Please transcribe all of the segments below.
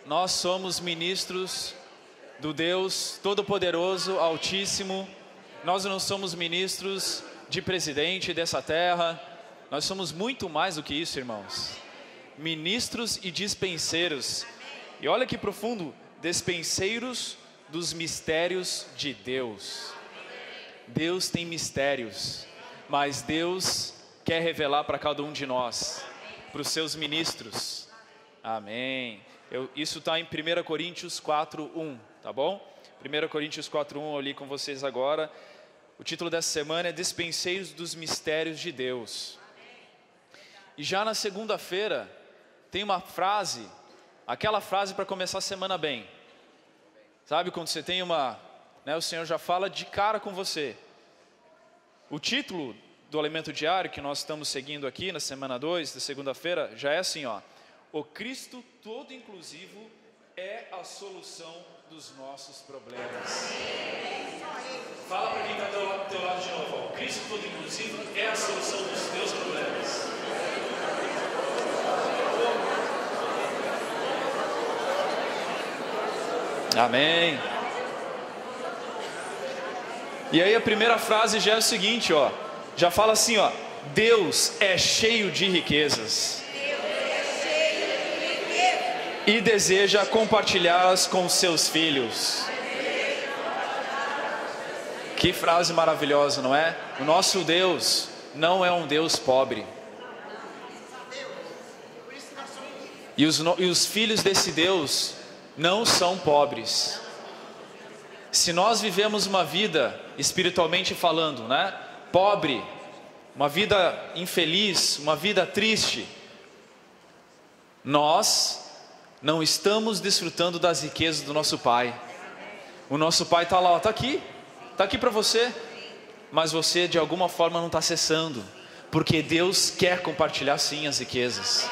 Nós somos ministros do Deus Todo-Poderoso, Altíssimo. Nós não somos ministros de presidente dessa terra. Nós somos muito mais do que isso, irmãos. Ministros e dispenseiros. E olha que profundo, dispenseiros dos mistérios de Deus. Deus tem mistérios, mas Deus quer revelar para cada um de nós, para os seus ministros. Amém. Isso está em 1 Coríntios 4:1, tá bom? 1 Coríntios 4:1, eu li com vocês agora. O título dessa semana é Dispenseiros dos Mistérios de Deus. E já na segunda-feira tem uma frase, aquela frase para começar a semana bem. Sabe quando você tem o Senhor já fala de cara com você. O título do alimento diário que nós estamos seguindo aqui na semana 2, da segunda-feira, já é assim, ó. O Cristo todo inclusivo é a solução dos nossos problemas. Fala para quem está do teu lado de novo, ó. O Cristo todo inclusivo é a solução dos teus problemas. Amém. E aí a primeira frase já é o seguinte, ó. Já fala assim, ó. Deus é cheio de riquezas. E deseja compartilhá-las com seus filhos. Que frase maravilhosa, não é? O nosso Deus não é um Deus pobre. E os filhos desse Deus não são pobres. Se nós vivemos uma vida, espiritualmente falando, né? Pobre, uma vida infeliz, uma vida triste, nós não estamos desfrutando das riquezas do nosso Pai. O nosso Pai está lá, está aqui para você, mas você de alguma forma não está acessando, porque Deus quer compartilhar sim as riquezas.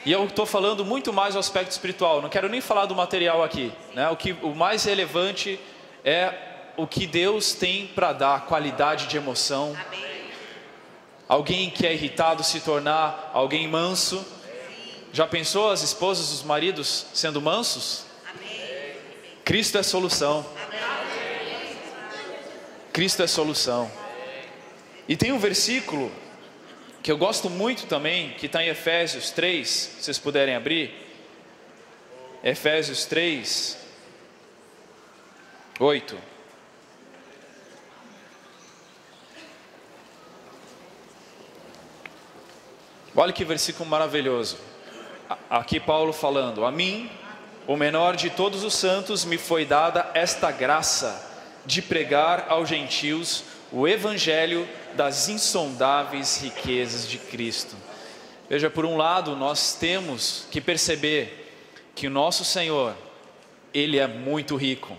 E eu estou falando muito mais do aspecto espiritual, não quero nem falar do material aqui, né? O mais relevante é o que Deus tem para dar, qualidade de emoção. Alguém que é irritado se tornar alguém manso. Já pensou as esposas, os maridos sendo mansos? Cristo é solução. Cristo é solução. E tem um versículo que eu gosto muito também, que está em Efésios 3, se vocês puderem abrir. Efésios 3, 8. Olha que versículo maravilhoso. Aqui Paulo falando: a mim, o menor de todos os santos, me foi dada esta graça de pregar aos gentios o evangelho das insondáveis riquezas de Cristo. Veja, por um lado, nós temos que perceber que o nosso Senhor, Ele é muito rico,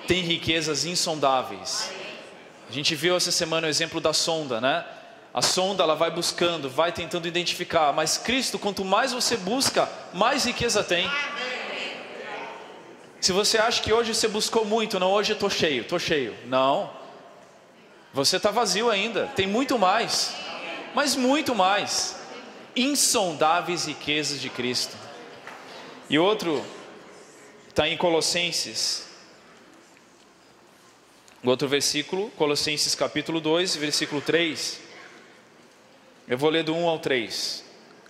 tem riquezas insondáveis. A gente viu essa semana o exemplo da sonda, né? A sonda, ela vai buscando, vai tentando identificar, mas Cristo, quanto mais você busca, mais riqueza tem. Se você acha que hoje você buscou muito, não, hoje eu estou cheio, não, você está vazio ainda, tem muito mais, mas muito mais, insondáveis riquezas de Cristo. E outro, está em Colossenses, outro versículo, Colossenses capítulo 2, versículo 3, eu vou ler do 1 ao 3,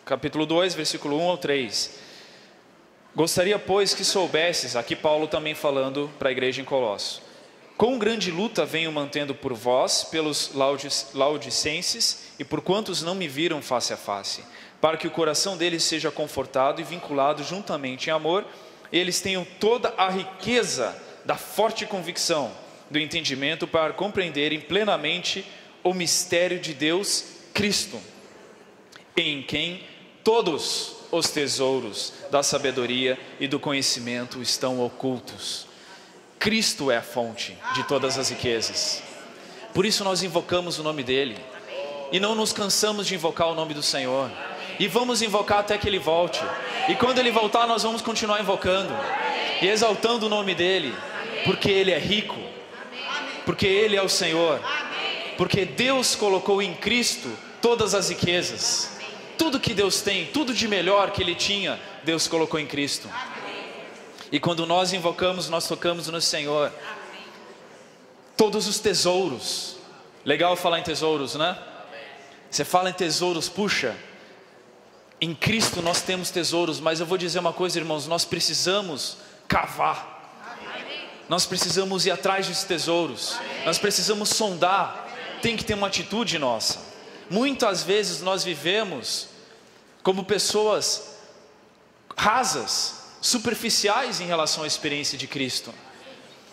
capítulo 2, versículo 1 ao 3. Gostaria, pois, que soubesses, aqui Paulo também falando para a igreja em Colossos, quão grande luta venho mantendo por vós, pelos laodicenses, e por quantos não me viram face a face, para que o coração deles seja confortado e vinculado juntamente em amor, e eles tenham toda a riqueza da forte convicção, do entendimento, para compreenderem plenamente o mistério de Deus, Cristo, em quem todos os tesouros da sabedoria e do conhecimento estão ocultos. Cristo é a fonte de todas as riquezas. Por isso nós invocamos o nome dele e não nos cansamos de invocar o nome do Senhor, e vamos invocar até que ele volte, e quando ele voltar nós vamos continuar invocando e exaltando o nome dele, porque ele é rico, porque ele é o Senhor, porque Deus colocou em Cristo todas as riquezas. Tudo que Deus tem, tudo de melhor que Ele tinha, Deus colocou em Cristo. E quando nós invocamos, nós tocamos no Senhor. Todos os tesouros. Legal falar em tesouros, né? Você fala em tesouros, puxa, em Cristo nós temos tesouros, mas eu vou dizer uma coisa, irmãos, nós precisamos cavar. Nós precisamos ir atrás desses tesouros. Nós precisamos sondar. Tem que ter uma atitude nossa. Muitas vezes nós vivemos como pessoas rasas, superficiais em relação à experiência de Cristo.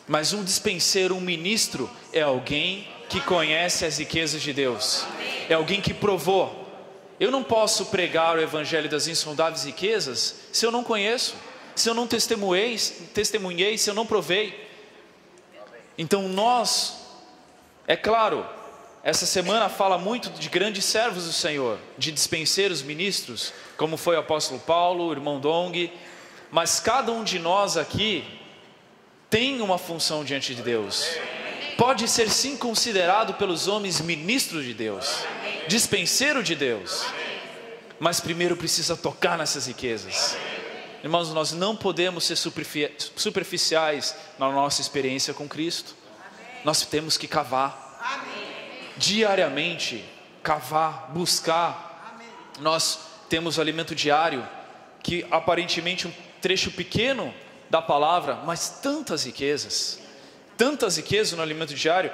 Mas um dispenseiro, um ministro, é alguém que conhece as riquezas de Deus. É alguém que provou. Eu não posso pregar o evangelho das insondáveis riquezas se eu não conheço, se eu não testemunhei, se eu não provei. Então nós, é claro, essa semana fala muito de grandes servos do Senhor, de dispenseiros, ministros, como foi o apóstolo Paulo, o irmão Dong, mas cada um de nós aqui tem uma função diante de Deus. Pode ser sim considerado pelos homens ministro de Deus, dispenseiro de Deus, mas primeiro precisa tocar nessas riquezas. Irmãos, nós não podemos ser superficiais na nossa experiência com Cristo. Nós temos que cavar. Diariamente, cavar, buscar. Nós temos o alimento diário, que aparentemente um trecho pequeno da palavra, mas tantas riquezas no alimento diário.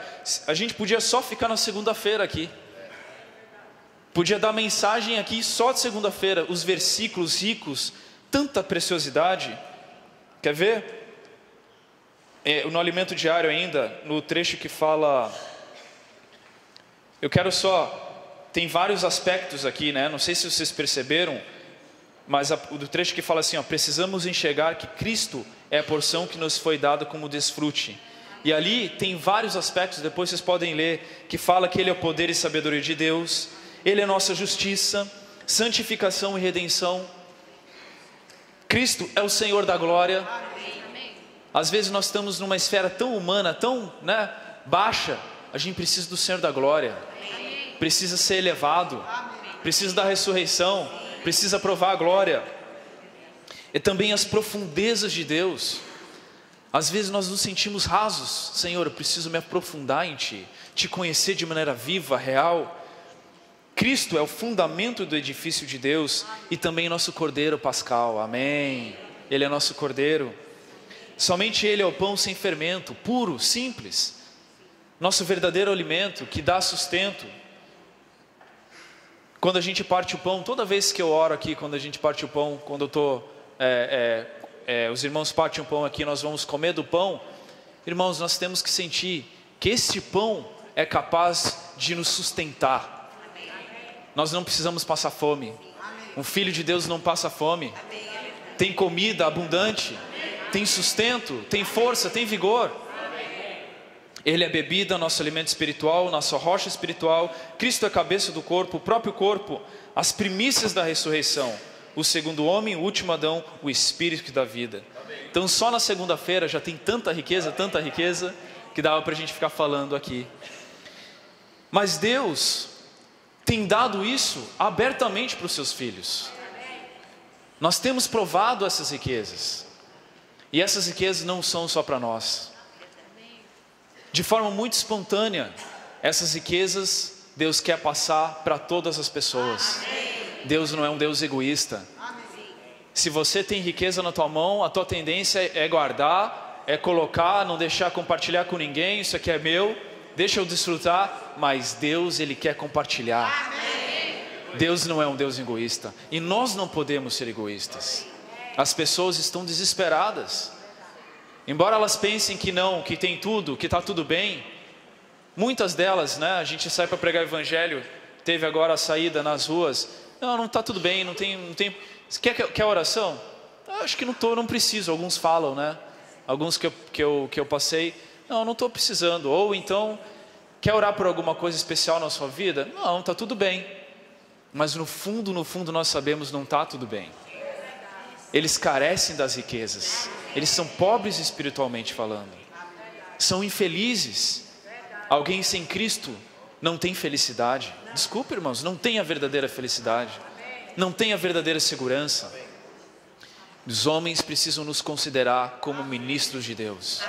A gente podia só ficar na segunda-feira aqui, podia dar mensagem aqui só de segunda-feira, os versículos ricos, tanta preciosidade. Quer ver? No alimento diário ainda, no trecho que fala, eu quero só, tem vários aspectos aqui, né? Não sei se vocês perceberam, mas do trecho que fala assim, ó, precisamos enxergar que Cristo é a porção que nos foi dada como desfrute. E ali tem vários aspectos, depois vocês podem ler, que fala que Ele é o poder e sabedoria de Deus, Ele é nossa justiça, santificação e redenção. Cristo é o Senhor da glória. Às vezes nós estamos numa esfera tão humana, tão baixa, a gente precisa do Senhor da glória, precisa ser elevado, precisa da ressurreição, precisa provar a glória. E também as profundezas de Deus. Às vezes nós nos sentimos rasos. Senhor, eu preciso me aprofundar em Ti, Te conhecer de maneira viva, real. Cristo é o fundamento do edifício de Deus e também nosso Cordeiro Pascal, amém. Ele é nosso Cordeiro. Somente Ele é o pão sem fermento, puro, simples. Nosso verdadeiro alimento que dá sustento. Quando a gente parte o pão, toda vez que eu oro aqui, quando a gente parte o pão, quando eu estou... os irmãos partem o pão aqui, nós vamos comer do pão. Irmãos, nós temos que sentir que esse pão é capaz de nos sustentar. Nós não precisamos passar fome. Um filho de Deus não passa fome. Tem comida abundante, tem sustento, tem força, tem vigor. Ele é bebida, nosso alimento espiritual, nossa rocha espiritual. Cristo é a cabeça do corpo, o próprio corpo, as primícias da ressurreição, o segundo homem, o último Adão, o Espírito da vida. Então só na segunda-feira já tem tanta riqueza, que dava para a gente ficar falando aqui. Mas Deus tem dado isso abertamente para os seus filhos. Nós temos provado essas riquezas. E essas riquezas não são só para nós. De forma muito espontânea, essas riquezas Deus quer passar para todas as pessoas. Deus não é um Deus egoísta. Se você tem riqueza na tua mão, a tua tendência é guardar, é colocar, não deixar compartilhar com ninguém. Isso aqui é meu, deixa eu desfrutar. Mas Deus, Ele quer compartilhar. Deus não é um Deus egoísta. E nós não podemos ser egoístas. As pessoas estão desesperadas. Embora elas pensem que não, que tem tudo, que está tudo bem. Muitas delas, a gente sai para pregar o evangelho. Teve agora a saída nas ruas. Não está tudo bem, não tem. Quer oração? Acho que não preciso. Alguns falam, Alguns que eu passei. Não estou precisando. Ou então, quer orar por alguma coisa especial na sua vida? Não, está tudo bem. Mas no fundo nós sabemos não está tudo bem. Eles carecem das riquezas. Eles são pobres espiritualmente falando. São infelizes. Alguém sem Cristo não tem felicidade. Desculpa, irmãos, não tem a verdadeira felicidade. não têm a verdadeira segurança. Os homens precisam nos considerar como ministros de Deus.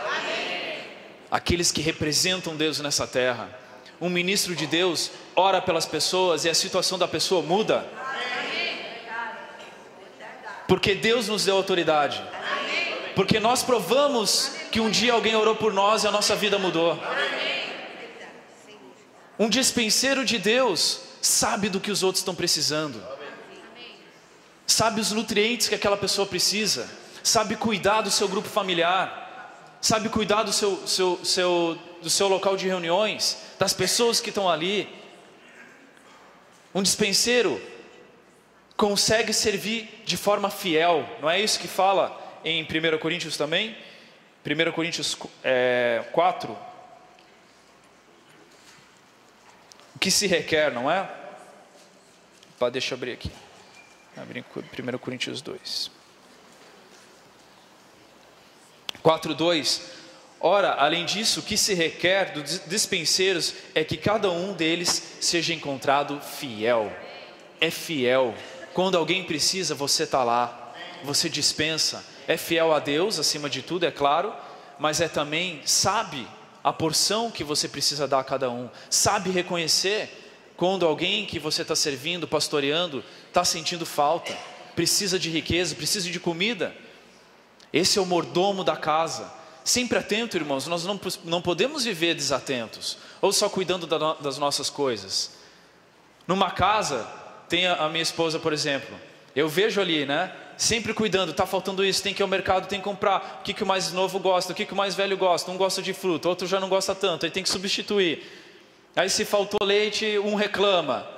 Aqueles que representam Deus nessa terra. Um ministro de Deus ora pelas pessoas e a situação da pessoa muda. Porque Deus nos deu autoridade. Porque nós provamos que um dia alguém orou por nós e a nossa vida mudou. Um dispenseiro de Deus sabe do que os outros estão precisando. Sabe os nutrientes que aquela pessoa precisa. Sabe cuidar do seu grupo familiar. Sabe cuidar do seu local de reuniões. Das pessoas que estão ali. Um dispenseiro consegue servir de forma fiel. Não é isso que fala em 1 Coríntios também? 1 Coríntios 4. O que se requer, não é? Deixa eu abrir aqui. Abrir 1 Coríntios 2. 4:2. Ora, além disso, o que se requer dos dispenseiros é que cada um deles seja encontrado fiel. É fiel. Quando alguém precisa, você está lá. Você dispensa. É fiel a Deus, acima de tudo, é claro. Mas também sabe a porção que você precisa dar a cada um. Sabe reconhecer quando alguém que você está servindo, pastoreando, está sentindo falta. Precisa de riqueza, precisa de comida. Esse é o mordomo da casa. Sempre atento, irmãos. Nós não podemos viver desatentos. Ou só cuidando das nossas coisas. Numa casa, tem a minha esposa, por exemplo. Eu vejo ali, né? Sempre cuidando, está faltando isso, tem que ir ao mercado, tem que comprar. O que o mais novo gosta, o que o mais velho gosta. Um gosta de fruta, outro já não gosta tanto, aí tem que substituir. Aí se faltou leite, um reclama,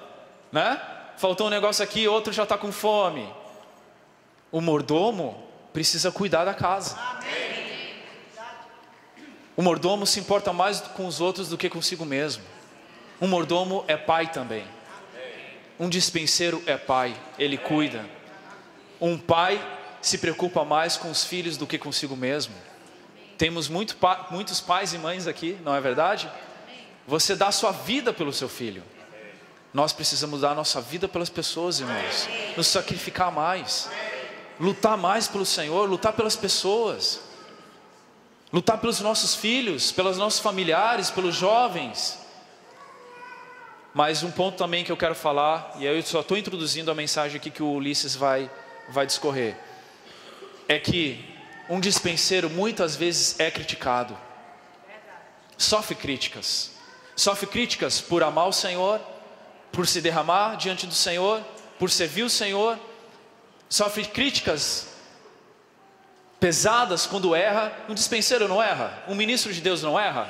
né? Faltou um negócio aqui, outro já está com fome. O mordomo precisa cuidar da casa. O mordomo se importa mais com os outros do que consigo mesmo. Um mordomo é pai também. Um dispenseiro é pai, ele cuida. Um pai se preocupa mais com os filhos do que consigo mesmo. Temos muitos pais e mães aqui, não é verdade? Você dá a sua vida pelo seu filho. Nós precisamos dar a nossa vida pelas pessoas, irmãos. Nos sacrificar mais. Lutar mais pelo Senhor, lutar pelas pessoas. Lutar pelos nossos filhos, pelos nossos familiares, pelos jovens. Mas um ponto também que eu quero falar, e eu só estou introduzindo a mensagem aqui que o Ulisses vai discorrer, é que um dispenseiro muitas vezes é criticado, sofre críticas por amar o Senhor, por se derramar diante do Senhor, por servir o Senhor, sofre críticas pesadas quando erra. Um dispenseiro não erra, um ministro de Deus não erra,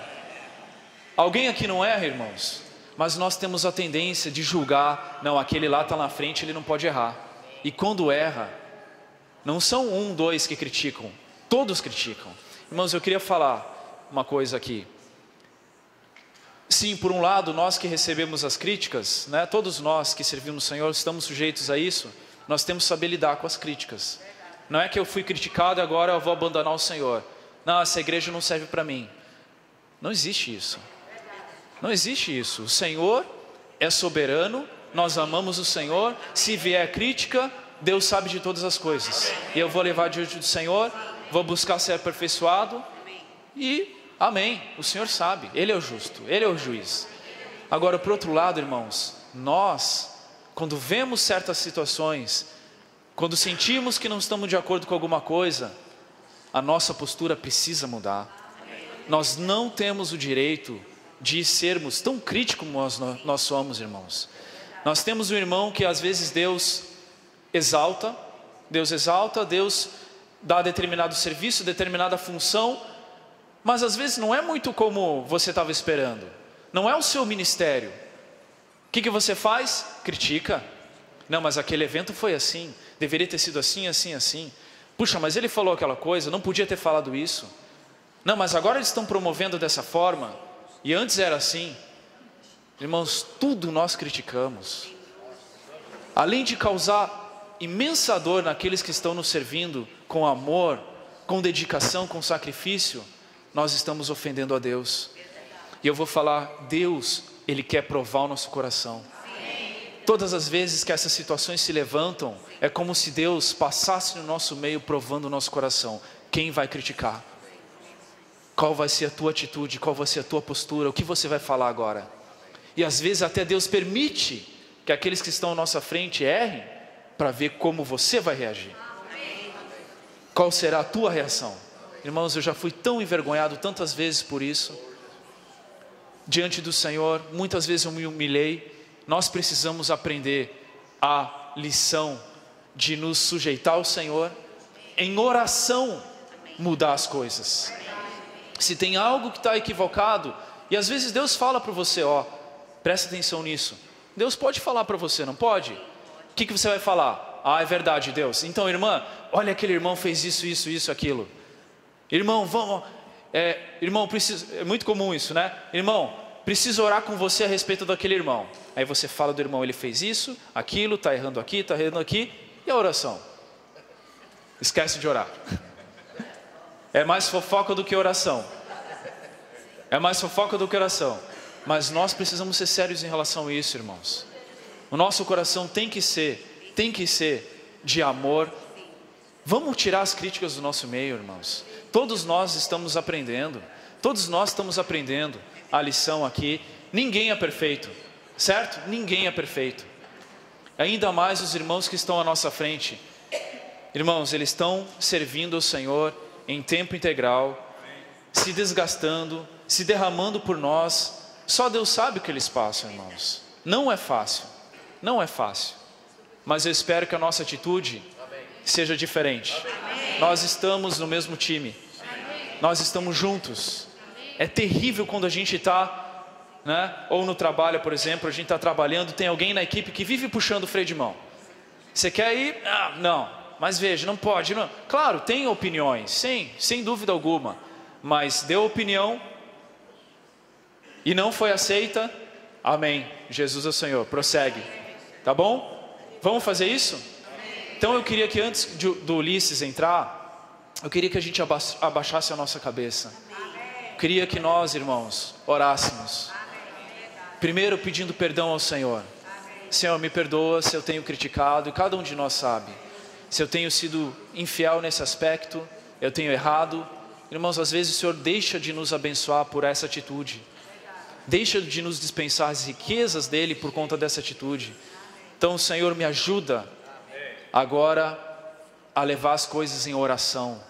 alguém aqui não erra, irmãos? Mas nós temos a tendência de julgar, não, aquele lá está na frente, ele não pode errar. E quando erra, não são 1, 2 que criticam, todos criticam. Irmãos, eu queria falar uma coisa aqui. Sim, por um lado, nós que recebemos as críticas, né, todos nós que servimos o Senhor, estamos sujeitos a isso. Nós temos que saber lidar com as críticas. Não é que eu fui criticado e agora eu vou abandonar o Senhor. Não, essa igreja não serve para mim. Não existe isso. Não existe isso. O Senhor é soberano. Nós amamos o Senhor. Se vier crítica, Deus sabe de todas as coisas. E eu vou levar diante do Senhor, vou buscar ser aperfeiçoado. E amém, o Senhor sabe, Ele é o justo, Ele é o juiz. Agora, por outro lado, irmãos, nós, quando vemos certas situações, quando sentimos que não estamos de acordo com alguma coisa, a nossa postura precisa mudar. Nós não temos o direito de sermos tão críticos como nós somos, irmãos. Nós temos um irmão que às vezes Deus exalta, Deus dá determinado serviço, determinada função, mas às vezes não é muito como você estava esperando, não é o seu ministério. O que você faz? Critica. Não, mas aquele evento foi assim, deveria ter sido assim, assim, assim. Puxa, mas ele falou aquela coisa, não podia ter falado isso. Não, mas agora eles estão promovendo dessa forma, e antes era assim. Irmãos, tudo nós criticamos. Além de causar imensa dor naqueles que estão nos servindo com amor, com dedicação, com sacrifício, nós estamos ofendendo a Deus. E eu vou falar, Deus, Ele quer provar o nosso coração. Todas as vezes que essas situações se levantam, é como se Deus passasse no nosso meio provando o nosso coração. Quem vai criticar? Qual vai ser a tua atitude? Qual vai ser a tua postura? O que você vai falar agora? E às vezes até Deus permite que aqueles que estão à nossa frente errem para ver como você vai reagir. Qual será a tua reação? Irmãos, eu já fui tão envergonhado tantas vezes por isso. Diante do Senhor, muitas vezes eu me humilhei. Nós precisamos aprender a lição de nos sujeitar ao Senhor, em oração mudar as coisas. Se tem algo que está equivocado, e às vezes Deus fala para você, presta atenção nisso. Deus pode falar para você, não pode? O que você vai falar? É verdade, Deus. Então, irmã, olha, aquele irmão fez isso, aquilo. Irmão, irmão, é muito comum isso, né? Irmão, preciso orar com você a respeito daquele irmão. Aí você fala do irmão, ele fez isso, aquilo, está errando aqui, e a oração? Esquece de orar. É mais fofoca do que oração. Mas nós precisamos ser sérios em relação a isso, irmãos. O nosso coração tem que ser de amor. Vamos tirar as críticas do nosso meio, irmãos. Todos nós estamos aprendendo a lição aqui. Ninguém é perfeito, certo? Ninguém é perfeito. Ainda mais os irmãos que estão à nossa frente. Irmãos, eles estão servindo ao Senhor em tempo integral, se desgastando, se derramando por nós. Só Deus sabe o que eles passam, irmãos. Não é fácil, mas eu espero que a nossa atitude seja diferente. Nós estamos no mesmo time, nós estamos juntos. É terrível quando a gente está, ou no trabalho, por exemplo, a gente está trabalhando, tem alguém na equipe que vive puxando o freio de mão. Você quer ir? Não, mas veja, não pode. Não. Claro, tem opiniões, sem dúvida alguma, mas deu opinião e não foi aceita, amém, Jesus é o Senhor, prossegue, tá bom? Vamos fazer isso? Então eu queria que antes do Ulisses entrar, eu queria que a gente abaixasse a nossa cabeça. Eu queria que nós, irmãos, orássemos. Primeiro pedindo perdão ao Senhor. Senhor, me perdoa se eu tenho criticado, e cada um de nós sabe. Se eu tenho sido infiel nesse aspecto, eu tenho errado. Irmãos, às vezes o Senhor deixa de nos abençoar por essa atitude. Deixa de nos dispensar as riquezas dEle por conta dessa atitude. Então, Senhor, me ajuda agora a levar as coisas em oração.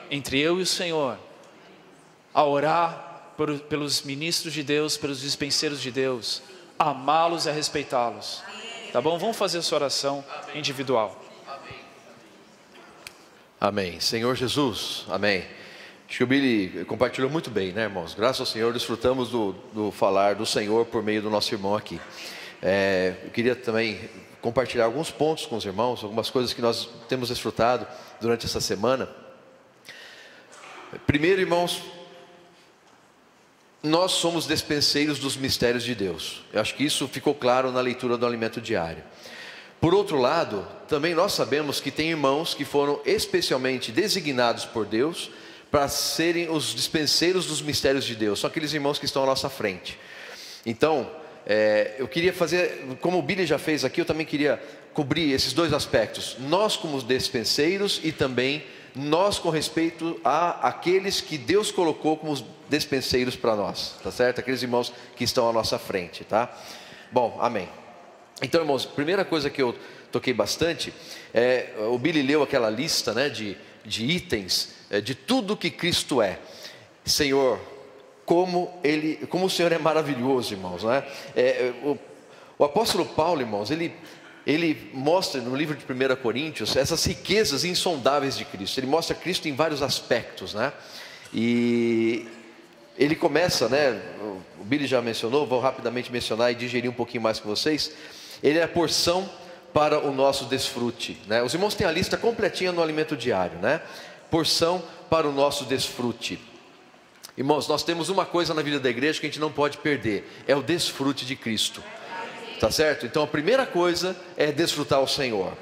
Entre eu e o Senhor. A orar pelos ministros de Deus, pelos dispenseiros de Deus. Amá-los e a respeitá-los. Tá bom? Vamos fazer essa oração individual. Amém. Senhor Jesus, amém. Acho que o Billy compartilhou muito bem, né, irmãos? Graças ao Senhor, desfrutamos do falar do Senhor por meio do nosso irmão aqui. Eu queria também compartilhar alguns pontos com os irmãos, algumas coisas que nós temos desfrutado durante essa semana. Primeiro, irmãos, nós somos despenseiros dos mistérios de Deus. Eu acho que isso ficou claro na leitura do alimento diário. Por outro lado, também nós sabemos que tem irmãos que foram especialmente designados por Deus para serem os dispenseiros dos mistérios de Deus. São aqueles irmãos que estão à nossa frente. Então, eu queria fazer, como o Billy já fez aqui, eu também queria cobrir esses dois aspectos. Nós como despenseiros e também nós com respeito a aqueles que Deus colocou como os despenseiros para nós, tá certo? Aqueles irmãos que estão à nossa frente, tá? Bom, amém. Então, irmãos, primeira coisa que eu toquei bastante, o Billy leu aquela lista, né, de itens, de tudo que Cristo é. Senhor, como o Senhor é maravilhoso, irmãos, né? O apóstolo Paulo, irmãos, ele mostra no livro de 1 Coríntios essas riquezas insondáveis de Cristo. Ele mostra Cristo em vários aspectos, né? E ele começa, né? O Billy já mencionou, vou rapidamente mencionar e digerir um pouquinho mais com vocês. Ele é a porção para o nosso desfrute, né? Os irmãos têm a lista completinha no alimento diário, né? Porção para o nosso desfrute. Irmãos, nós temos uma coisa na vida da igreja que a gente não pode perder, é o desfrute de Cristo. Tá certo? Então a primeira coisa é desfrutar o Senhor.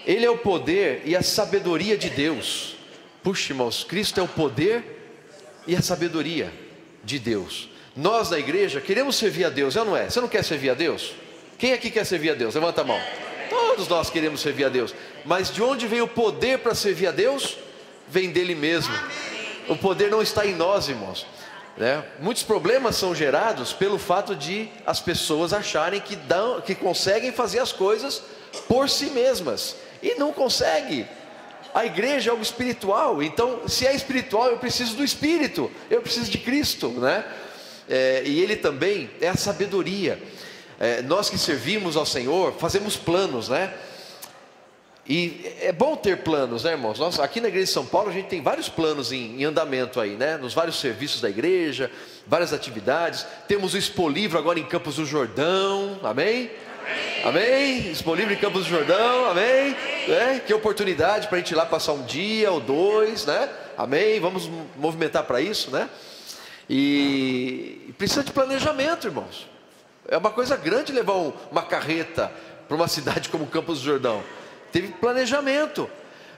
Ele é o poder e a sabedoria de Deus. Puxa, irmãos, Cristo é o poder e a sabedoria de Deus. Nós da igreja queremos servir a Deus, é ou não é? Você não quer servir a Deus? Quem aqui quer servir a Deus? Levanta a mão. Todos nós queremos servir a Deus. Mas de onde vem o poder para servir a Deus? Vem dele mesmo. O poder não está em nós, irmãos, né? Muitos problemas são gerados pelo fato de as pessoas acharem que conseguem fazer as coisas por si mesmas, e não consegue. A igreja é algo espiritual, então se é espiritual eu preciso do Espírito, eu preciso de Cristo, né? E Ele também é a sabedoria. Nós que servimos ao Senhor fazemos planos, né? E é bom ter planos, né, irmãos? Nós, aqui na igreja de São Paulo, a gente tem vários planos em andamento aí, né? Nos vários serviços da igreja, várias atividades. Temos o Expo Livre agora em Campos do Jordão, amém? Amém? Expo Livre em Campos do Jordão, amém? Que oportunidade para a gente ir lá passar um dia ou dois, né? Amém? Vamos movimentar para isso, né? E precisa de planejamento, irmãos. É uma coisa grande levar uma carreta para uma cidade como Campos do Jordão. Teve planejamento,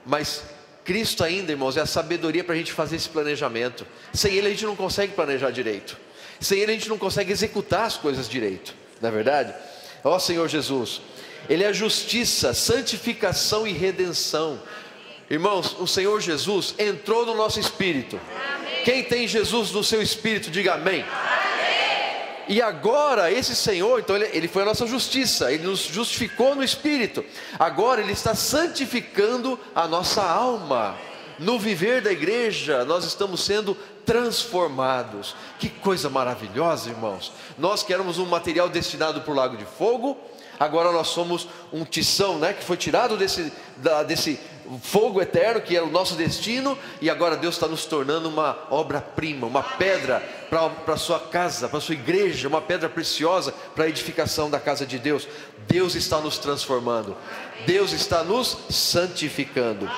mas Cristo ainda, irmãos, é a sabedoria para a gente fazer esse planejamento. Sem Ele a gente não consegue planejar direito. Sem Ele a gente não consegue executar as coisas direito, não é verdade? Ó Senhor Jesus, Ele é a justiça, santificação e redenção. Irmãos, o Senhor Jesus entrou no nosso espírito. Amém. Quem tem Jesus no seu espírito, diga amém. E agora esse Senhor, então ele foi a nossa justiça, Ele nos justificou no Espírito. Agora Ele está santificando a nossa alma. No viver da igreja nós estamos sendo transformados. Que coisa maravilhosa, irmãos. Nós que éramos um material destinado para o lago de fogo, agora nós somos um tição, né, que foi tirado desse fogo eterno, que era o nosso destino, e agora Deus está nos tornando uma obra-prima, uma pedra para a sua casa, para a sua igreja, uma pedra preciosa para a edificação da casa de Deus. Deus está nos transformando, Deus está nos santificando.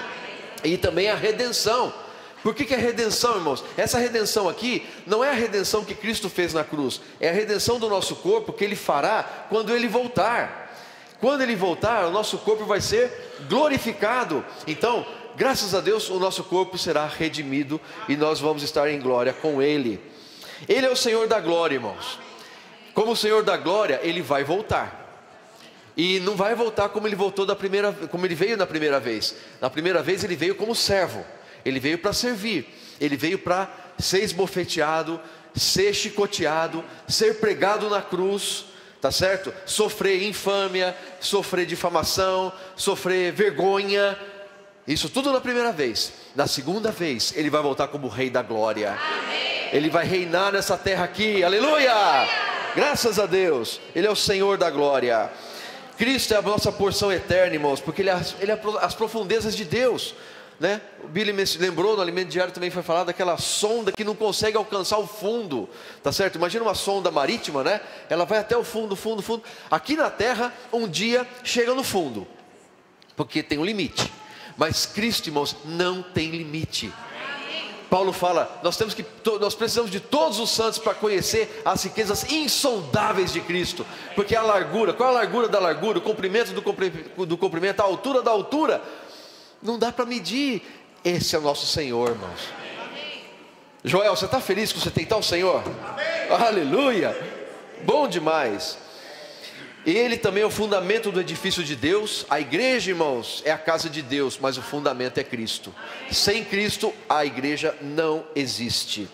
E também a redenção. Por que é redenção, irmãos? Essa redenção aqui não é a redenção que Cristo fez na cruz, é a redenção do nosso corpo que Ele fará quando Ele voltar. Quando Ele voltar, o nosso corpo vai ser glorificado. Então, graças a Deus, o nosso corpo será redimido e nós vamos estar em glória com Ele. Ele é o Senhor da glória, irmãos. Como o Senhor da glória, Ele vai voltar. E não vai voltar como Ele veio na primeira vez. Na primeira vez Ele veio como servo. Ele veio para servir. Ele veio para ser esbofeteado, ser chicoteado, ser pregado na cruz, tá certo? Sofrer infâmia, sofrer difamação, sofrer vergonha. Isso tudo na primeira vez. Na segunda vez Ele vai voltar como Rei da glória. Amém. Ele vai reinar nessa terra aqui, aleluia! Graças a Deus, Ele é o Senhor da glória. Cristo é a nossa porção eterna, irmãos, porque Ele é as profundezas de Deus, né? O Billy me lembrou, no Alimento Diário também foi falado daquela sonda que não consegue alcançar o fundo, tá certo? Imagina uma sonda marítima, né? Ela vai até o fundo, fundo, fundo. Aqui na terra, um dia chega no fundo, porque tem um limite. Mas Cristo, irmãos, não tem limite. Paulo fala, nós precisamos de todos os santos para conhecer as riquezas insondáveis de Cristo. Porque a largura, qual é a largura da largura? O comprimento do comprimento, a altura da altura, não dá para medir. Esse é o nosso Senhor, irmãos. Amém. Joel, você está feliz que você tem tal Senhor? Amém. Aleluia, bom demais. Ele também é o fundamento do edifício de Deus. A igreja, irmãos, é a casa de Deus, mas o fundamento é Cristo. Sem Cristo a igreja não existe.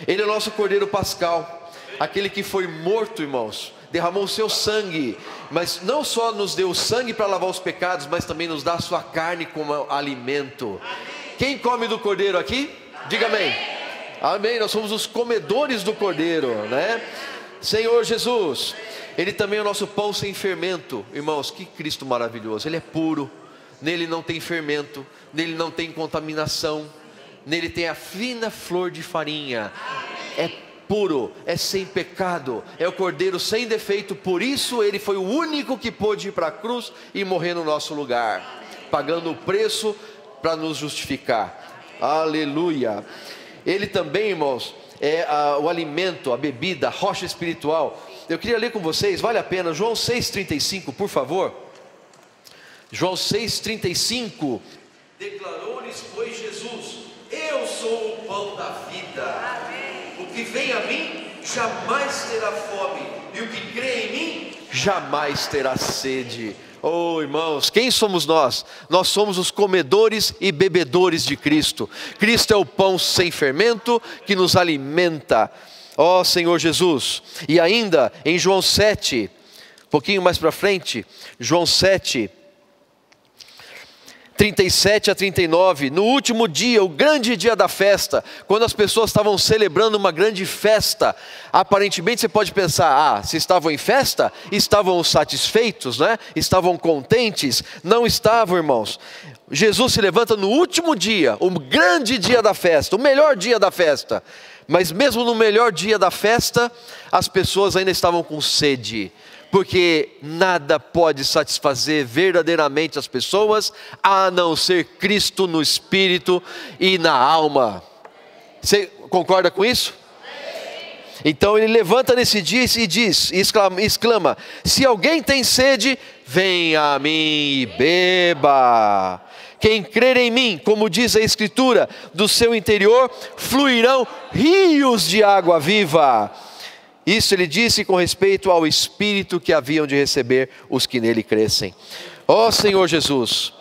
Ele é o nosso Cordeiro Pascal, aquele que foi morto, irmãos, derramou o seu sangue, mas não só nos deu sangue para lavar os pecados, mas também nos dá a sua carne como alimento. Quem come do Cordeiro aqui? Diga amém. Amém, nós somos os comedores do Cordeiro, né? Senhor Jesus, Ele também é o nosso pão sem fermento. Irmãos, que Cristo maravilhoso. Ele é puro, nele não tem fermento, nele não tem contaminação, nele tem a fina flor de farinha. É puro, é sem pecado, é o Cordeiro sem defeito. Por isso Ele foi o único que pôde ir para a cruz e morrer no nosso lugar, pagando o preço para nos justificar. Aleluia. Ele também, irmãos, é o alimento, a bebida, a rocha espiritual. Eu queria ler com vocês, vale a pena, João 6,35, por favor. João 6,35. Declarou-lhes, pois, Jesus: eu sou o pão da vida. Amém. O que vem a mim jamais terá fome, e o que crê em mim jamais terá sede. Oh, irmãos, quem somos nós? Nós somos os comedores e bebedores de Cristo. Cristo é o pão sem fermento que nos alimenta. Ó Senhor Jesus. E ainda em João 7, um pouquinho mais para frente, João 7, 37 a 39, no último dia, o grande dia da festa, quando as pessoas estavam celebrando uma grande festa, aparentemente você pode pensar, se estavam em festa, estavam satisfeitos, né? Estavam contentes? Não estavam, irmãos. Jesus se levanta no último dia, o grande dia da festa, o melhor dia da festa, mas mesmo no melhor dia da festa, as pessoas ainda estavam com sede, porque nada pode satisfazer verdadeiramente as pessoas, a não ser Cristo no espírito e na alma. Você concorda com isso? Então ele levanta nesse dia e diz, exclama: se alguém tem sede, venha a mim e beba. Quem crer em mim, como diz a Escritura, do seu interior fluirão rios de água viva. Isso ele disse com respeito ao Espírito que haviam de receber os que nele crescem. Ó Senhor Jesus,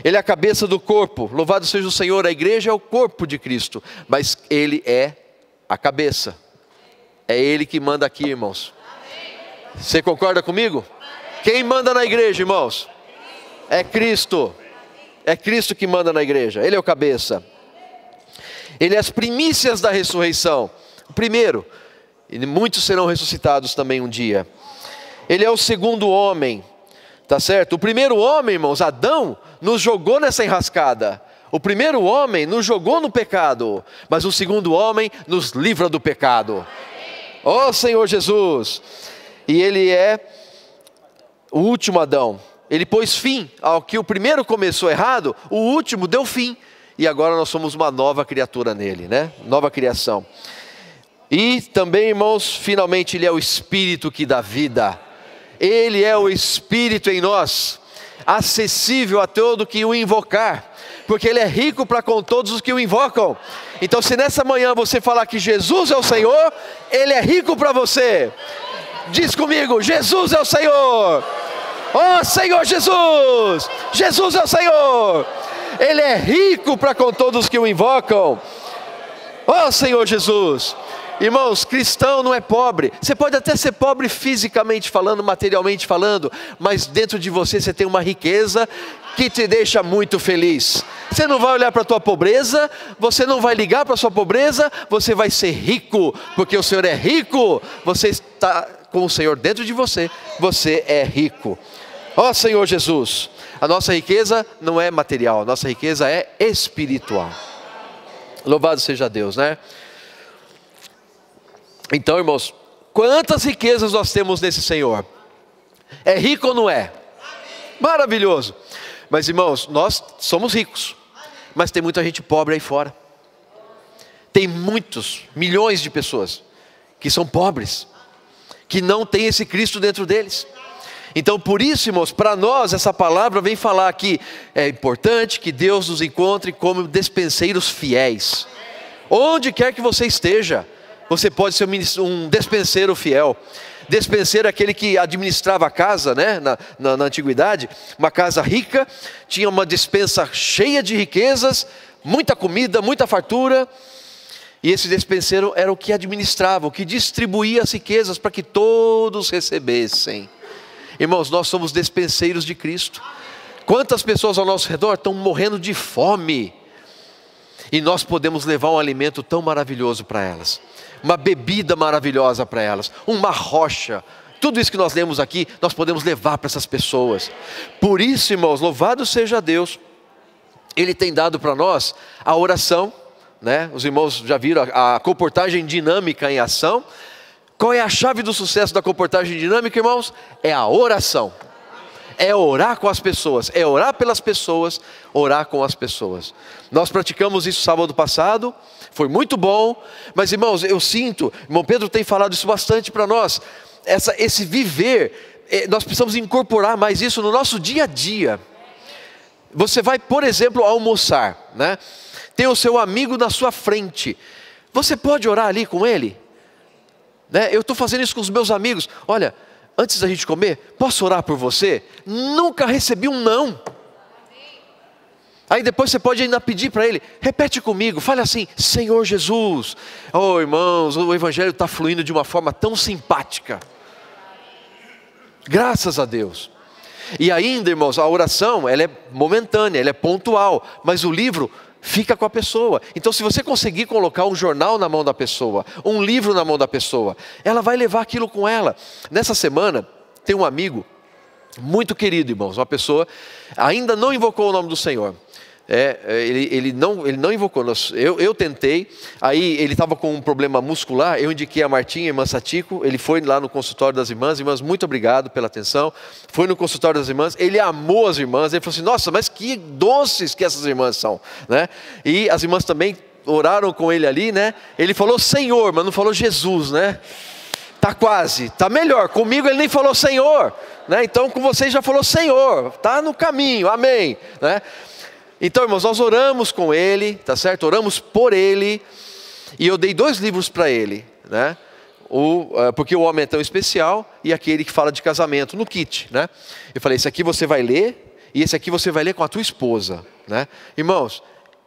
Ele é a cabeça do corpo, louvado seja o Senhor. A igreja é o corpo de Cristo, mas Ele é a cabeça. É Ele que manda aqui, irmãos. Você concorda comigo? Quem manda na igreja, irmãos? É Cristo. É Cristo que manda na igreja, Ele é o cabeça. Ele é as primícias da ressurreição, o primeiro. E muitos serão ressuscitados também um dia. Ele é o segundo homem, tá certo? O primeiro homem, irmãos, Adão, nos jogou nessa enrascada. O primeiro homem nos jogou no pecado, mas o segundo homem nos livra do pecado. Ó Senhor Jesus! E ele é o último Adão. Ele pôs fim ao que o primeiro começou errado, o último deu fim. E agora nós somos uma nova criatura nele, né? Nova criação. E também, irmãos, finalmente Ele é o Espírito que dá vida. Ele é o Espírito em nós, acessível a todo que o invocar, porque Ele é rico para com todos os que o invocam. Então, se nessa manhã você falar que Jesus é o Senhor, Ele é rico para você. Diz comigo: Jesus é o Senhor. Oh Senhor Jesus, Jesus é o Senhor. Ele é rico para com todos os que o invocam. Oh Senhor Jesus. Irmãos, cristão não é pobre. Você pode até ser pobre fisicamente falando, materialmente falando, mas dentro de você tem uma riqueza que te deixa muito feliz. Você não vai olhar para a tua pobreza, você não vai ligar para a sua pobreza, você vai ser rico, porque o Senhor é rico. Você está com o Senhor dentro de você, você é rico. Ó Senhor Jesus, a nossa riqueza não é material, a nossa riqueza é espiritual. Louvado seja Deus, né? Então, irmãos, quantas riquezas nós temos nesse Senhor? É rico ou não é? Maravilhoso. Mas, irmãos, nós somos ricos, mas tem muita gente pobre aí fora. Tem muitos, milhões de pessoas que são pobres, que não tem esse Cristo dentro deles. Então, por isso, irmãos, para nós essa palavra vem falar que é importante que Deus nos encontre como despenseiros fiéis. Onde quer que você esteja, você pode ser um despenseiro fiel. Despenseiro é aquele que administrava a casa, né? Na antiguidade, uma casa rica, tinha uma despensa cheia de riquezas, muita comida, muita fartura. E esse despenseiro era o que administrava, o que distribuía as riquezas para que todos recebessem. Irmãos, nós somos despenseiros de Cristo. Quantas pessoas ao nosso redor estão morrendo de fome, e nós podemos levar um alimento tão maravilhoso para elas, uma bebida maravilhosa para elas, uma rocha. Tudo isso que nós lemos aqui, nós podemos levar para essas pessoas. Por isso, irmãos, louvado seja Deus, Ele tem dado para nós a oração, né? Os irmãos já viram a comportagem dinâmica em ação. Qual é a chave do sucesso da comportagem dinâmica, irmãos? É a oração. É orar com as pessoas, é orar pelas pessoas, orar com as pessoas. Nós praticamos isso sábado passado, foi muito bom, mas irmãos, eu sinto, irmão Pedro tem falado isso bastante para nós, esse viver, nós precisamos incorporar mais isso no nosso dia a dia. Você vai, por exemplo, almoçar, né? Tem o seu amigo na sua frente, você pode orar ali com ele? Né? Eu estou fazendo isso com os meus amigos. Olha, antes da gente comer, posso orar por você? Nunca recebi um não. Aí depois você pode ainda pedir para ele, repete comigo, fale assim, Senhor Jesus. Oh, irmãos, o evangelho está fluindo de uma forma tão simpática. Graças a Deus. E ainda, irmãos, a oração, ela é momentânea, ela é pontual, mas o livro fica com a pessoa. Então, se você conseguir colocar um jornal na mão da pessoa, um livro na mão da pessoa, ela vai levar aquilo com ela. Nessa semana, tem um amigo muito querido, irmãos, uma pessoa ainda não invocou o nome do Senhor. Ele não invocou. Eu tentei, aí ele estava com um problema muscular, eu indiquei a Martinha, irmã Satico, ele foi lá no consultório das irmãs, muito obrigado pela atenção, foi no consultório das irmãs, ele amou as irmãs, ele falou assim, nossa, mas que doces que essas irmãs são, né? E as irmãs também oraram com ele ali, né? Ele falou Senhor, mas não falou Jesus, né? Tá quase, tá melhor, comigo ele nem falou Senhor, né? Então com vocês já falou Senhor, tá no caminho, amém, né? Então, irmãos, nós oramos com ele, tá certo? Oramos por ele, e eu dei 2 livros para ele, né? Porque o homem é tão especial, e aquele que fala de casamento, no kit, né? Eu falei, esse aqui você vai ler, e esse aqui você vai ler com a tua esposa, né? Irmãos,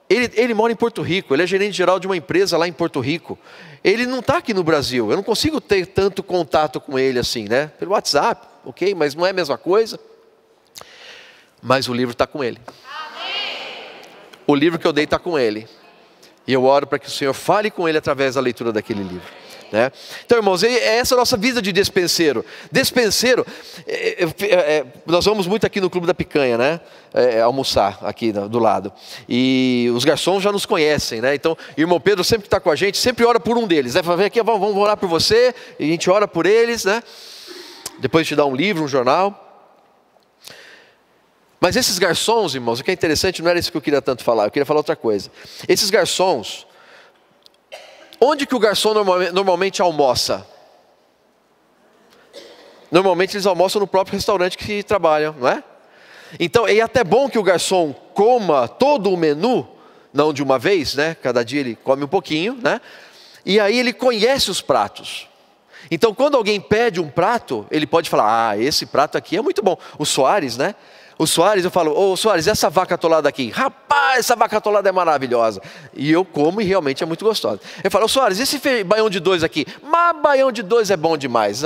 ele mora em Porto Rico, ele é gerente geral de uma empresa lá em Porto Rico. Ele não está aqui no Brasil, eu não consigo ter tanto contato com ele assim, né? Pelo WhatsApp, ok, mas não é a mesma coisa. Mas o livro está com ele. O livro que eu dei está com ele. E eu oro para que o Senhor fale com ele através da leitura daquele livro, né? Então, irmãos, é essa a nossa vida de despenseiro. Despenseiro, nós vamos muito aqui no Clube da Picanha, né? Almoçar aqui do lado. E os garçons já nos conhecem, né? Então, o irmão Pedro sempre está com a gente, sempre ora por um deles, né? Fala, vem aqui, vamos orar por você, e a gente ora por eles, né? Depois te dá um livro, um jornal. Mas esses garçons, irmãos, o que é interessante, não era isso que eu queria tanto falar, eu queria falar outra coisa. Esses garçons, onde que o garçom normalmente almoça? Normalmente eles almoçam no próprio restaurante que trabalham, não é? Então é até bom que o garçom coma todo o menu, não de uma vez, né? Cada dia ele come um pouquinho, né? E aí ele conhece os pratos. Então quando alguém pede um prato, ele pode falar, esse prato aqui é muito bom. O Soares, né? O Soares, eu falo, ô Soares, essa vaca atolada aqui, rapaz, essa vaca atolada é maravilhosa. E eu como e realmente é muito gostosa. Eu falo, ô Soares, esse baião de 2 aqui, mas baião de 2 é bom demais.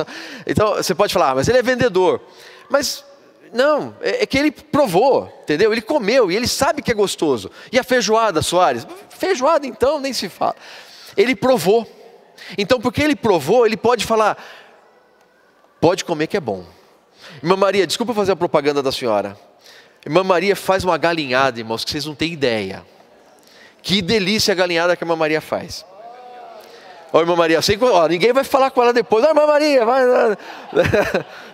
Então você pode falar, mas ele é vendedor. Mas não, é que ele provou, entendeu? Ele comeu e ele sabe que é gostoso. E a feijoada, Soares? Feijoada então, nem se fala. Ele provou. Então porque ele provou, ele pode falar, pode comer que é bom. Irmã Maria, desculpa fazer a propaganda da senhora. Irmã Maria faz uma galinhada, irmãos, que vocês não têm ideia. Que delícia a galinhada que a irmã Maria faz. Ó, irmã Maria, ninguém vai falar com ela depois. Ó, irmã Maria, vai.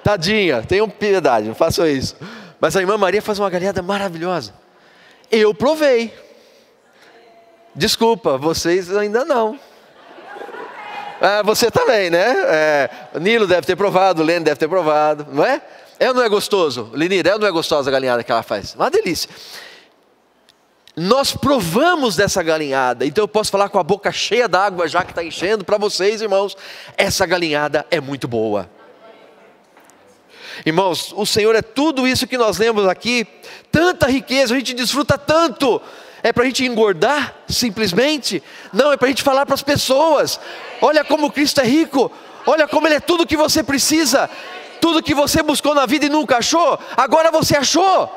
Tadinha, tenham piedade, não façam isso. Mas a irmã Maria faz uma galinhada maravilhosa. Eu provei. Desculpa, vocês ainda não. Você também, né? Nilo deve ter provado, o Lene deve ter provado, não é? É ou não é gostoso? Lenira, é ou não é gostosa a galinhada que ela faz? Uma delícia. Nós provamos dessa galinhada, então eu posso falar com a boca cheia d'água, já que está enchendo para vocês, irmãos. Essa galinhada é muito boa. Irmãos, o Senhor é tudo isso que nós lemos aqui, tanta riqueza, a gente desfruta tanto. É para a gente engordar, simplesmente? Não, é para a gente falar para as pessoas, olha como Cristo é rico, olha como Ele é tudo que você precisa, tudo que você buscou na vida e nunca achou, agora você achou,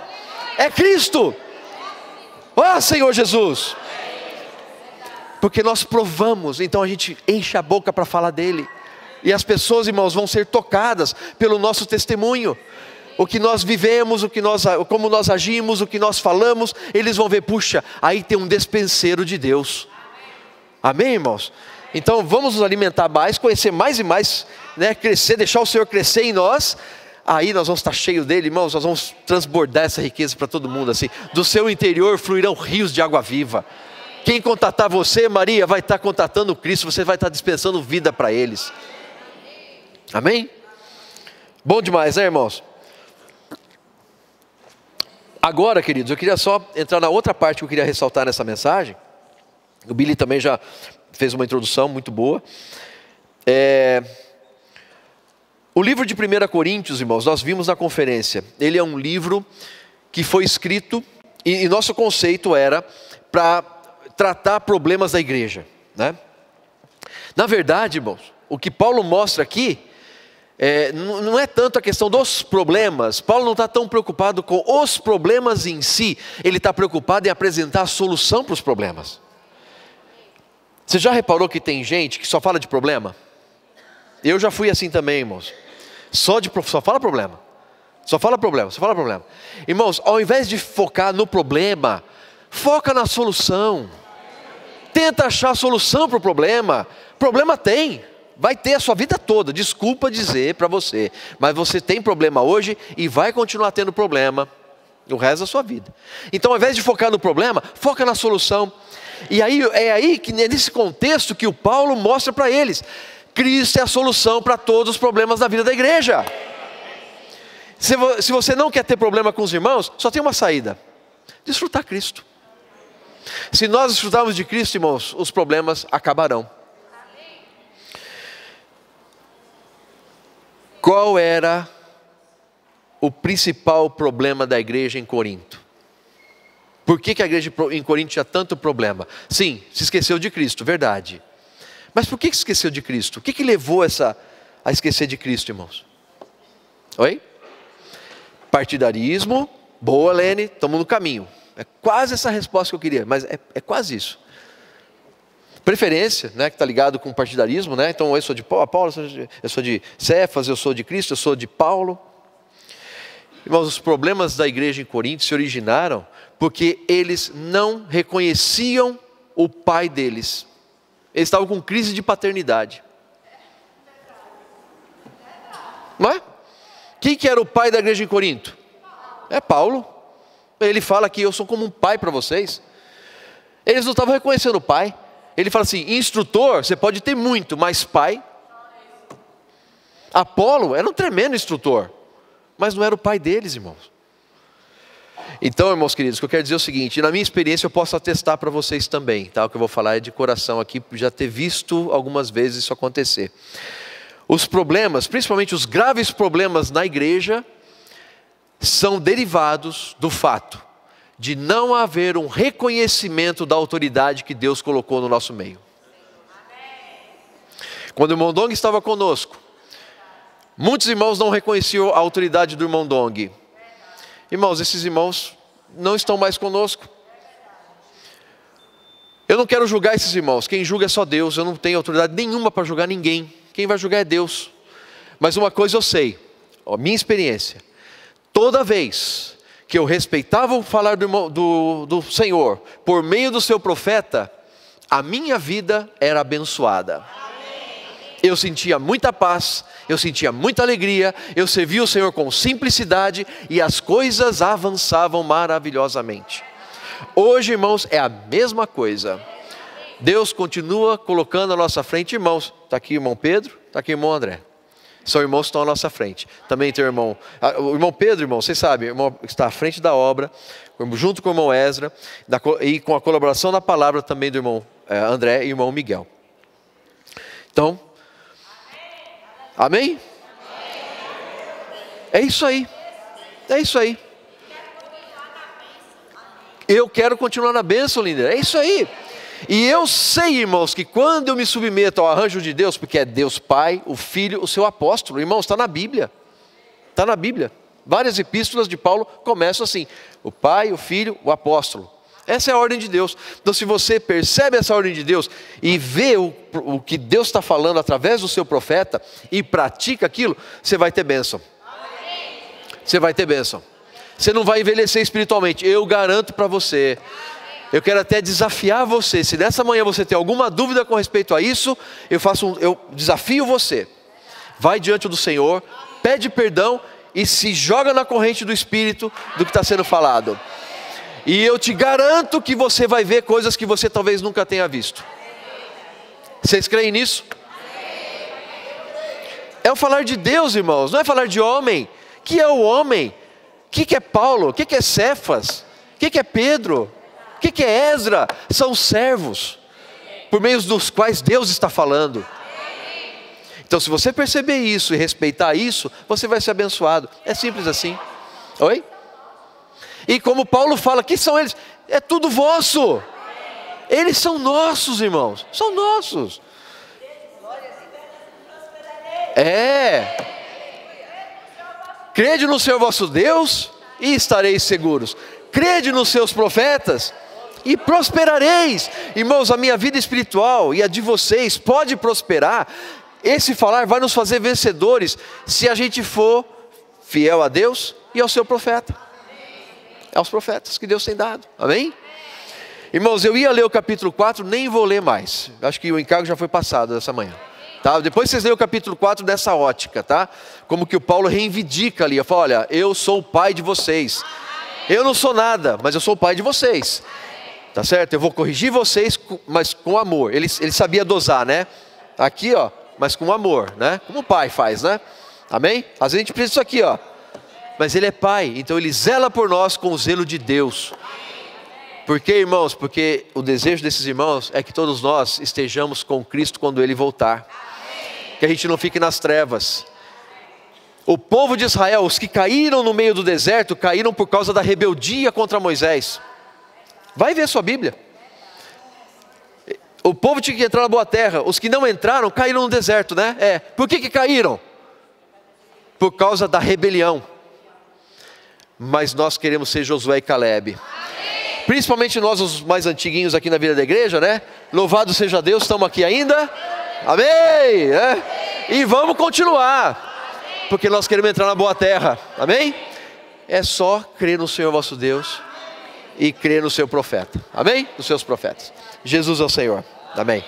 é Cristo, ó Senhor Jesus, porque nós provamos, então a gente enche a boca para falar dEle, e as pessoas, irmãos, vão ser tocadas pelo nosso testemunho, o que nós vivemos, como nós agimos, o que nós falamos, eles vão ver, puxa, aí tem um despenseiro de Deus. Amém, irmãos? Então vamos nos alimentar mais, conhecer mais e mais, né? Crescer, deixar o Senhor crescer em nós. Aí nós vamos estar cheios dele, irmãos, nós vamos transbordar essa riqueza para todo mundo assim. Do seu interior fluirão rios de água viva. Quem contatar você, Maria, vai estar contatando Cristo, você vai estar dispensando vida para eles. Amém? Bom demais, né, irmãos? Agora, queridos, eu queria só entrar na outra parte que eu queria ressaltar nessa mensagem. O Billy também já fez uma introdução muito boa. O livro de 1 Coríntios, irmãos, nós vimos na conferência, ele é um livro que foi escrito, e nosso conceito era para tratar problemas da igreja, né? Na verdade, irmãos, o que Paulo mostra aqui, não é tanto a questão dos problemas. Paulo não está tão preocupado com os problemas em si, ele está preocupado em apresentar a solução para os problemas. Você já reparou que tem gente que só fala de problema? Eu já fui assim também, irmãos. Só fala problema. Só fala problema, só fala problema. Irmãos, ao invés de focar no problema, foca na solução. Tenta achar a solução para o problema. Problema tem. Vai ter a sua vida toda, desculpa dizer para você, mas você tem problema hoje e vai continuar tendo problema o resto da sua vida. Então, ao invés de focar no problema, foca na solução. E aí é aí que nesse contexto que o Paulo mostra para eles, Cristo é a solução para todos os problemas da vida da igreja. Se você não quer ter problema com os irmãos, só tem uma saída: desfrutar Cristo. Se nós desfrutarmos de Cristo, irmãos, os problemas acabarão. Qual era o principal problema da igreja em Corinto? Por que a igreja em Corinto tinha tanto problema? Sim, se esqueceu de Cristo, verdade. Mas por que se esqueceu de Cristo? O que levou a esquecer de Cristo, irmãos? Oi? Partidarismo. Boa, Lene, estamos no caminho. É quase essa resposta que eu queria, mas é quase isso. Preferência, né, que está ligado com partidarismo, né? Então eu sou de Paulo, eu sou de Cefas, eu sou de Cristo, eu sou de Paulo. Irmãos, os problemas da igreja em Corinto se originaram porque eles não reconheciam o pai deles. Eles estavam com crise de paternidade. Não é? Quem que era o pai da igreja em Corinto? É Paulo. Ele fala que eu sou como um pai para vocês. Eles não estavam reconhecendo o pai. Ele fala assim: instrutor, você pode ter muito, mas pai. Apolo era um tremendo instrutor, mas não era o pai deles, irmãos. Então, irmãos queridos, o que eu quero dizer é o seguinte: na minha experiência eu posso atestar para vocês também, tá? O que eu vou falar é de coração aqui, já ter visto algumas vezes isso acontecer. Os problemas, principalmente os graves problemas na igreja, são derivados do fato de não haver um reconhecimento da autoridade que Deus colocou no nosso meio. Quando o irmão Dong estava conosco, muitos irmãos não reconheciam a autoridade do irmão Dong. Irmãos, esses irmãos não estão mais conosco. Eu não quero julgar esses irmãos, quem julga é só Deus, eu não tenho autoridade nenhuma para julgar ninguém. Quem vai julgar é Deus. Mas uma coisa eu sei, a minha experiência, toda vez que eu respeitava o falar do Senhor por meio do seu profeta, a minha vida era abençoada. Eu sentia muita paz, eu sentia muita alegria, eu servia o Senhor com simplicidade e as coisas avançavam maravilhosamente. Hoje, irmãos, é a mesma coisa. Deus continua colocando à nossa frente irmãos. Está aqui o irmão Pedro, está aqui o irmão André. São irmãos que estão à nossa frente. Também tem o irmão Pedro, irmão, vocês sabem, o irmão está à frente da obra, junto com o irmão Ezra, e com a colaboração da palavra também do irmão André e o irmão Miguel. Então, amém? É isso aí. É isso aí. Eu quero continuar na bênção, Linda. É isso aí. E eu sei, irmãos, que quando eu me submeto ao arranjo de Deus, porque é Deus Pai, o Filho, o seu apóstolo. Irmãos, está na Bíblia. Está na Bíblia. Várias epístolas de Paulo começam assim: o Pai, o Filho, o apóstolo. Essa é a ordem de Deus. Então, se você percebe essa ordem de Deus e vê o que Deus está falando através do seu profeta e pratica aquilo, você vai ter bênção. Você vai ter bênção. Você não vai envelhecer espiritualmente. Eu garanto para você. Eu quero até desafiar você. Se nessa manhã você tem alguma dúvida com respeito a isso, eu desafio você. Vai diante do Senhor, pede perdão e se joga na corrente do Espírito do que está sendo falado. E eu te garanto que você vai ver coisas que você talvez nunca tenha visto. Vocês creem nisso? É o falar de Deus, irmãos, não é falar de homem. O que é o homem? O que é Paulo? O que é Cefas? O que é Pedro? O que é Ezra? São servos, por meio dos quais Deus está falando. Então, se você perceber isso e respeitar isso, você vai ser abençoado. É simples assim. Oi? E como Paulo fala, que são eles? É tudo vosso. Eles são nossos, irmãos. São nossos. Crede no Senhor vosso Deus e estareis seguros. Crede nos seus profetas e prosperareis. Irmãos, a minha vida espiritual e a de vocês pode prosperar. Esse falar vai nos fazer vencedores se a gente for fiel a Deus e ao seu profeta. Aos profetas que Deus tem dado. Amém? Irmãos, eu ia ler o capítulo 4, nem vou ler mais. Acho que o encargo já foi passado essa manhã. Tá? Depois vocês leem o capítulo 4 dessa ótica, tá? Como que o Paulo reivindica ali. Fala, olha, eu sou o pai de vocês. Eu não sou nada, mas eu sou o pai de vocês. Tá certo? Eu vou corrigir vocês, mas com amor. Ele sabia dosar, né? Aqui, ó, mas com amor, né? Como o pai faz, né? Amém? Às vezes a gente precisa disso aqui, ó. Mas ele é pai, então ele zela por nós com o zelo de Deus. Por quê, irmãos? Porque o desejo desses irmãos é que todos nós estejamos com Cristo quando Ele voltar. Que a gente não fique nas trevas. O povo de Israel, os que caíram no meio do deserto, caíram por causa da rebeldia contra Moisés. Vai ver a sua Bíblia. O povo tinha que entrar na boa terra. Os que não entraram, caíram no deserto, né? Por que caíram? Por causa da rebelião. Mas nós queremos ser Josué e Calebe. Principalmente nós, os mais antiguinhos aqui na vida da igreja, né? Louvado seja Deus, estamos aqui ainda. Amém! E vamos continuar. Porque nós queremos entrar na boa terra. Amém? É só crer no Senhor vosso Deus e crer no seu profeta. Amém? Nos seus profetas. Jesus é o Senhor. Amém.